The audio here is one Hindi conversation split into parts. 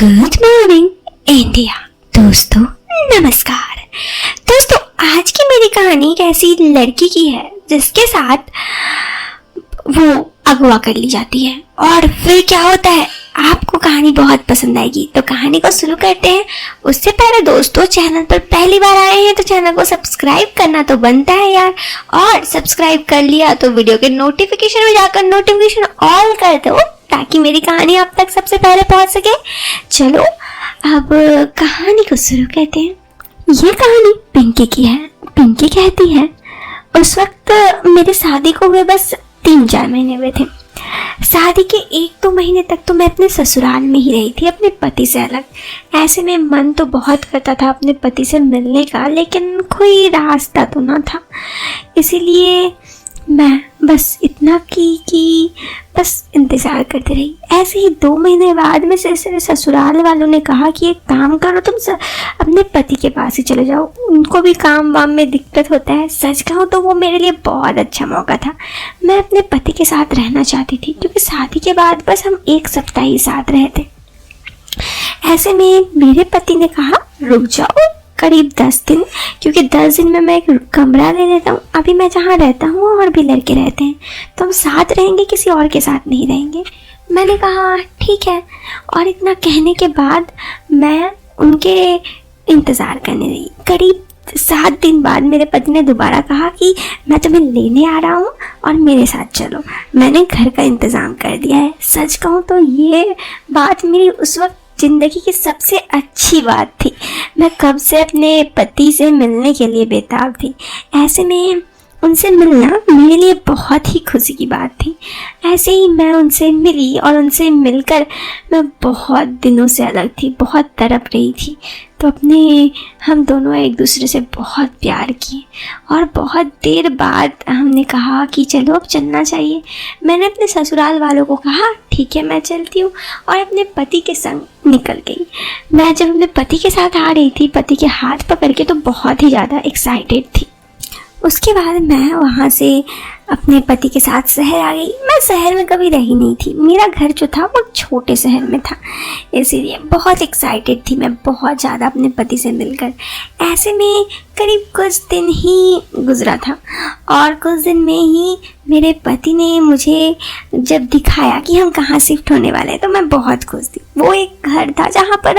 Good morning India. दोस्तों नमस्कार। दोस्तों आज की मेरी कहानी एक ऐसी लड़की की है जिसके साथ वो अगवा कर ली जाती है और फिर क्या होता है आपको कहानी बहुत पसंद आएगी। तो कहानी को शुरू करते हैं। उससे पहले दोस्तों चैनल पर पहली बार आए हैं तो चैनल को सब्सक्राइब करना तो बनता है यार, और सब्सक्राइब कर लिया तो वीडियो के नोटिफिकेशन में जाकर नोटिफिकेशन ऑल कर दो ताकि मेरी कहानी आप तक सबसे पहले पहुंच सके। चलो अब कहानी को शुरू करते हैं। ये कहानी पिंकी की है। पिंकी कहती है उस वक्त मेरी शादी को हुए बस 3-4 महीने हुए थे। शादी के 1-2 महीने तक तो मैं अपने ससुराल में ही रही थी अपने पति से अलग। ऐसे में मन तो बहुत करता था अपने पति से मिलने का, लेकिन कोई रास्ता तो ना था। इसीलिए मैं बस इतना कि बस इंतज़ार करती रही। ऐसे ही 2 महीने बाद में से ससुराल वालों ने कहा कि एक काम करो, तुम अपने पति के पास ही चले जाओ, उनको भी काम वाम में दिक्कत होता है। सच कहूँ तो वो मेरे लिए बहुत अच्छा मौका था। मैं अपने पति के साथ रहना चाहती थी क्योंकि शादी के बाद बस हम 1 सप्ताह ही साथ रहे थे। ऐसे में मेरे पति ने कहा रुक जाओ करीब 10 दिन, क्योंकि 10 दिन में मैं एक कमरा ले लेता हूँ। अभी मैं जहाँ रहता हूँ और भी लड़के रहते हैं तो हम साथ रहेंगे, किसी और के साथ नहीं रहेंगे। मैंने कहा ठीक है, और इतना कहने के बाद मैं उनके इंतज़ार करने लगी। करीब 7 दिन बाद मेरे पति ने दोबारा कहा कि मैं तुम्हें लेने आ रहा हूँ और मेरे साथ चलो। मैंने घर का इंतज़ाम कर दिया है। सच कहूँ तो ये बात मेरी उस वक्त ज़िंदगी की सबसे अच्छी बात थी। मैं कब से अपने पति से मिलने के लिए बेताब थी। ऐसे में उनसे मिलना मेरे लिए बहुत ही खुशी की बात थी। ऐसे ही मैं उनसे मिली और उनसे मिलकर मैं बहुत दिनों से अलग थी, बहुत तड़प रही थी। तो हम दोनों एक दूसरे से बहुत प्यार किए और बहुत देर बाद हमने कहा कि चलो अब चलना चाहिए। मैंने अपने ससुराल वालों को कहा ठीक है मैं चलती हूँ, और अपने पति के संग निकल गई। मैं जब अपने पति के साथ आ रही थी, पति के हाथ पकड़ के, तो बहुत ही ज़्यादा एक्साइटेड थी। उसके बाद मैं वहाँ से अपने पति के साथ शहर आ गई। मैं शहर में कभी रही नहीं थी, मेरा घर जो था वो छोटे शहर में था, इसीलिए बहुत एक्साइटेड थी मैं बहुत ज़्यादा अपने पति से मिलकर। ऐसे में करीब कुछ दिन ही गुजरा था और कुछ दिन में ही मेरे पति ने मुझे जब दिखाया कि हम कहाँ शिफ्ट होने वाले हैं तो मैं बहुत खुश थी। वो एक घर था जहाँ पर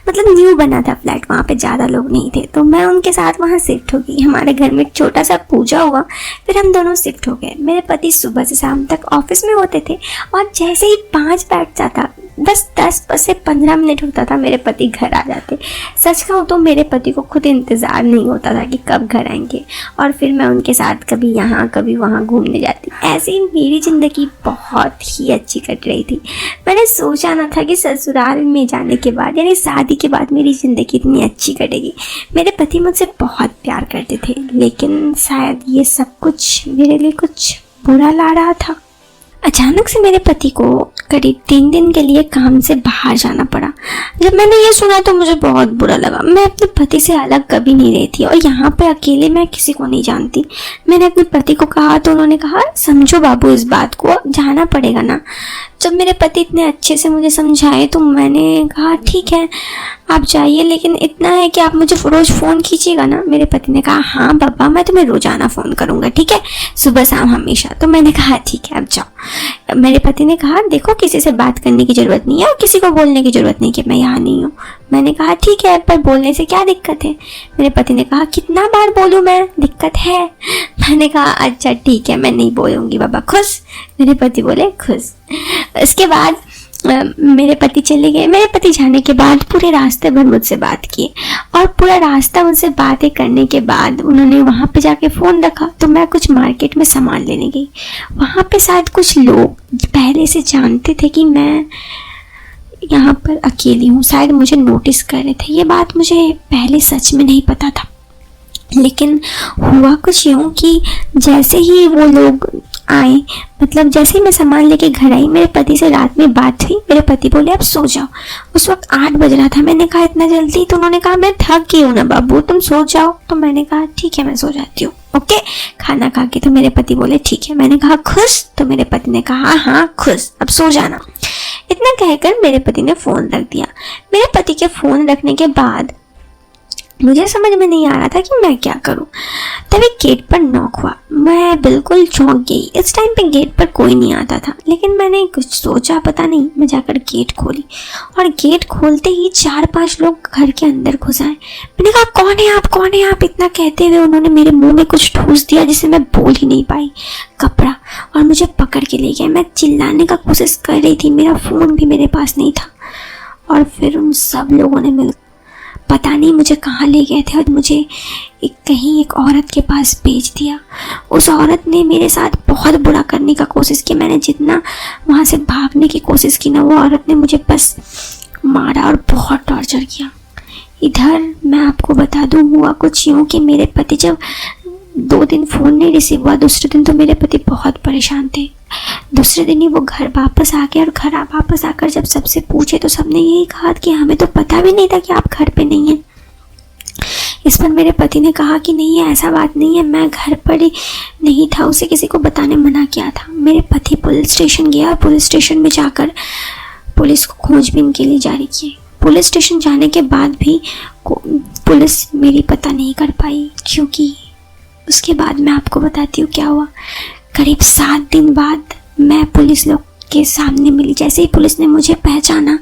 मतलब न्यू बना था फ्लैट, वहाँ पे ज़्यादा लोग नहीं थे, तो मैं उनके साथ वहाँ शिफ्ट हो गई। हमारे घर में एक छोटा सा पूजा हुआ, फिर हम दोनों शिफ्ट हो गए। मेरे पति सुबह से शाम तक ऑफिस में होते थे और जैसे ही 5 बैठता था, 10 से 15 मिनट होता था, मेरे पति घर आ जाते। सच कहूँ तो मेरे पति को खुद इंतज़ार नहीं होता था कि कब घर आएंगे, और फिर मैं उनके साथ कभी यहाँ कभी वहाँ घूमने जाती। ऐसे ही मेरी ज़िंदगी बहुत ही अच्छी कट रही थी। मैंने सोचा ना था कि ससुराल में जाने के बाद यानी शादी के बाद मेरी ज़िंदगी इतनी अच्छी कटेगी। मेरे पति मुझसे बहुत प्यार करते थे, लेकिन शायद ये सब कुछ मेरे लिए कुछ बुरा ला रहा था। अचानक से मेरे पति को करीब 3 दिन के लिए काम से बाहर जाना पड़ा। जब मैंने ये सुना तो मुझे बहुत बुरा लगा। मैं अपने पति से अलग कभी नहीं रही थी और यहाँ पे अकेले मैं किसी को नहीं जानती। मैंने अपने पति को कहा तो उन्होंने कहा समझो बाबू इस बात को, जाना पड़ेगा ना। जब मेरे पति इतने अच्छे से मुझे समझाए तो मैंने कहा ठीक है आप जाइए, लेकिन इतना है कि आप मुझे रोज़ फ़ोन कीजिएगा ना। मेरे पति ने कहा हाँ पापा मैं तुम्हें रोज़ाना फ़ोन करूँगा, ठीक है, सुबह शाम हमेशा। तो मैंने कहा ठीक है अब जाओ। मेरे पति ने कहा देखो किसी से बात करने की ज़रूरत नहीं है और किसी को बोलने की ज़रूरत नहीं कि मैं यहाँ नहीं हूँ। मैंने कहा ठीक है, पर बोलने से क्या दिक्कत है। मेरे पति ने कहा कितना बार बोलूँ मैं, दिक्कत है। मैंने कहा अच्छा ठीक है मैं नहीं बोलूँगी बाबा। खुश? मेरे पति बोले खुश। इसके बाद मेरे पति चले गए। मेरे पति जाने के बाद पूरे रास्ते भर मुझसे बात किए और पूरा रास्ता मुझसे बातें करने के बाद उन्होंने वहाँ पे जाके फ़ोन रखा। तो मैं कुछ मार्केट में सामान लेने गई। वहाँ पे शायद कुछ लोग पहले से जानते थे कि मैं यहाँ पर अकेली हूँ, शायद मुझे नोटिस कर रहे थे। ये बात मुझे पहले सच में नहीं पता था, लेकिन हुआ कुछ यूँ कि जैसे ही वो लोग आए, मतलब जैसे ही मैं सामान लेके घर आई, मेरे पति से रात में बात हुई। मेरे पति बोले अब सो जाओ। उस वक्त 8 बज रहा था। मैंने कहा इतना जल्दी? तो उन्होंने कहा मैं थक गई हूँ ना बाबू, तुम सो जाओ। तो मैंने कहा ठीक है मैं सो जाती हूँ, ओके। खाना खा के तो मेरे पति बोले ठीक है। मैंने कहा खुश? तो मेरे पति ने कहा हाँ खुश, अब सो जाना। इतना कहकर मेरे पति ने फ़ोन रख दिया। मेरे पति के फ़ोन रखने के बाद मुझे समझ में नहीं आ रहा था कि मैं क्या करूं। तभी गेट पर नॉक हुआ। मैं बिल्कुल चौंक गई। इस टाइम पे गेट पर कोई नहीं आता था, लेकिन मैंने कुछ सोचा पता नहीं, मैं जाकर गेट खोली और गेट खोलते ही 4-5 लोग घर के अंदर घुस आए। मैंने कहा कौन है आप, कौन है आप? इतना कहते हुए उन्होंने मेरे मुंह में कुछ ठूस दिया जिसे मैं बोल ही नहीं पाई, कपड़ा, और मुझे पकड़ के ले गए। मैं चिल्लाने का कोशिश कर रही थी, मेरा फ़ोन भी मेरे पास नहीं था। और फिर उन सब लोगों ने मिल पता नहीं मुझे कहाँ ले गए थे और मुझे एक औरत के पास भेज दिया। उस औरत ने मेरे साथ बहुत बुरा करने का कोशिश की। मैंने जितना वहाँ से भागने की कोशिश की ना, वो औरत ने मुझे बस मारा और बहुत टॉर्चर किया। इधर मैं आपको बता दूँ, हुआ कुछ यूँ कि मेरे पति जब 2 दिन फ़ोन नहीं रिसीव हुआ, दूसरे दिन तो मेरे पति बहुत परेशान थे। दूसरे दिन ही वो घर वापस आ गए और घर वापस आकर जब सबसे पूछे तो सबने यही कहा कि हमें तो पता भी नहीं था कि आप घर पे नहीं हैं। इस पर मेरे पति ने कहा कि नहीं है, ऐसा बात नहीं है, मैं घर पर ही नहीं था, उसे किसी को बताने मना किया था। मेरे पति पुलिस स्टेशन गया और पुलिस स्टेशन में जाकर पुलिस को खोजबीन के लिए जारी किए। पुलिस स्टेशन जाने के बाद भी पुलिस मेरी पता नहीं कर पाई, क्योंकि उसके बाद मैं आपको बताती हूँ क्या हुआ। करीब 7 दिन बाद मैं पुलिस लोग के सामने मिली। जैसे ही पुलिस ने मुझे पहचाना,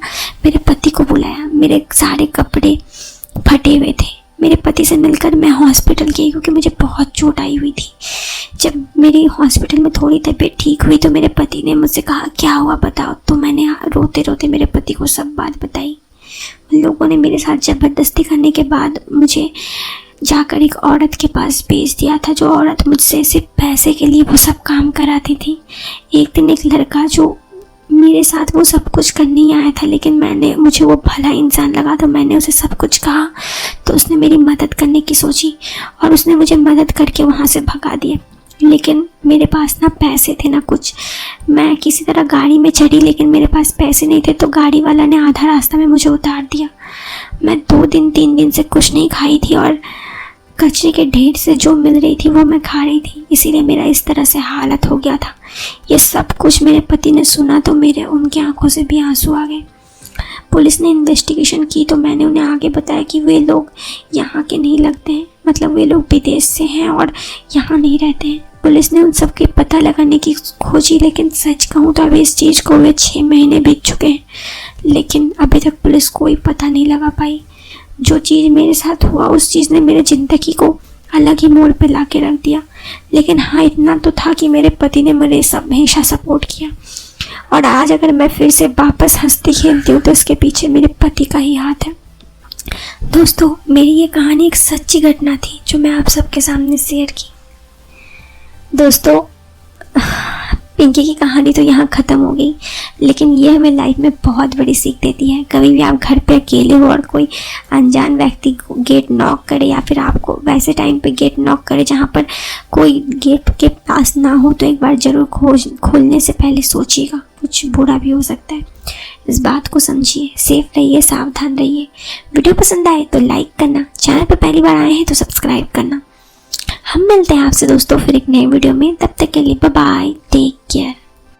मेरे पति को बुलाया। मेरे सारे कपड़े फटे हुए थे। मेरे पति से मिलकर मैं हॉस्पिटल गई, क्योंकि मुझे बहुत चोट आई हुई थी। जब मेरी हॉस्पिटल में थोड़ी तबीयत ठीक हुई तो मेरे पति ने मुझसे कहा क्या हुआ बताओ। तो मैंने रोते रोते मेरे पति को सब बात बताई। लोगों ने मेरे साथ ज़बरदस्ती करने के बाद मुझे जाकर एक औरत के पास भेज दिया था, जो औरत मुझसे सिर्फ पैसे के लिए वो सब काम कराती थी। एक दिन एक लड़का जो मेरे साथ वो सब कुछ करने ही आया था, लेकिन मुझे वो भला इंसान लगा, तो मैंने उसे सब कुछ कहा। तो उसने मेरी मदद करने की सोची और उसने मुझे मदद करके वहाँ से भगा दिया। लेकिन मेरे पास ना पैसे थे ना कुछ। मैं किसी तरह गाड़ी में चढ़ी, लेकिन मेरे पास पैसे नहीं थे, तो गाड़ी वाला ने आधा रास्ता में मुझे उतार दिया। मैं 2-3 दिन से कुछ नहीं खाई थी और कचरे के ढेर से जो मिल रही थी वो मैं खा रही थी, इसीलिए मेरा इस तरह से हालत हो गया था। ये सब कुछ मेरे पति ने सुना तो उनकी आंखों से भी आंसू आ गए। पुलिस ने इन्वेस्टिगेशन की तो मैंने उन्हें आगे बताया कि वे लोग यहाँ के नहीं लगते हैं, मतलब वे लोग विदेश से हैं और यहाँ नहीं रहते हैं। पुलिस ने उन सब के पता लगाने की खोजी, लेकिन सच कहूँ तो अभी इस चीज़ को हुए 6 महीने बीत चुके हैं, लेकिन अभी तक पुलिस कोई पता नहीं लगा पाई। जो चीज़ मेरे साथ हुआ उस चीज़ ने मेरे ज़िंदगी को अलग ही मोड़ पे ला के रख दिया। लेकिन हाँ, इतना तो था कि मेरे पति ने मेरे हमेशा सपोर्ट किया, और आज अगर मैं फिर से वापस हंसती खेलती हूँ तो इसके पीछे मेरे पति का ही हाथ है। दोस्तों, मेरी ये कहानी एक सच्ची घटना थी जो मैं आप सबके सामने शेयर की। दोस्तों, पिंकी की कहानी तो यहाँ ख़त्म हो गई, लेकिन ये हमें लाइफ में बहुत बड़ी सीख देती है। कभी भी आप घर पे अकेले हो और कोई अनजान व्यक्ति गेट नॉक करे, या फिर आपको वैसे टाइम पे गेट नॉक करे जहाँ पर कोई गेट के पास ना हो, तो एक बार ज़रूर खोलने से पहले सोचिएगा, कुछ बुरा भी हो सकता है। इस बात को समझिए, सेफ रहिए, सावधान रहिए। वीडियो पसंद आए तो लाइक करना, चैनल पर पहली बार आए हैं तो सब्सक्राइब करना। हम मिलते हैं आपसे दोस्तों फिर एक नए वीडियो में। तब तक के लिए बाय बाय, टेक केयर।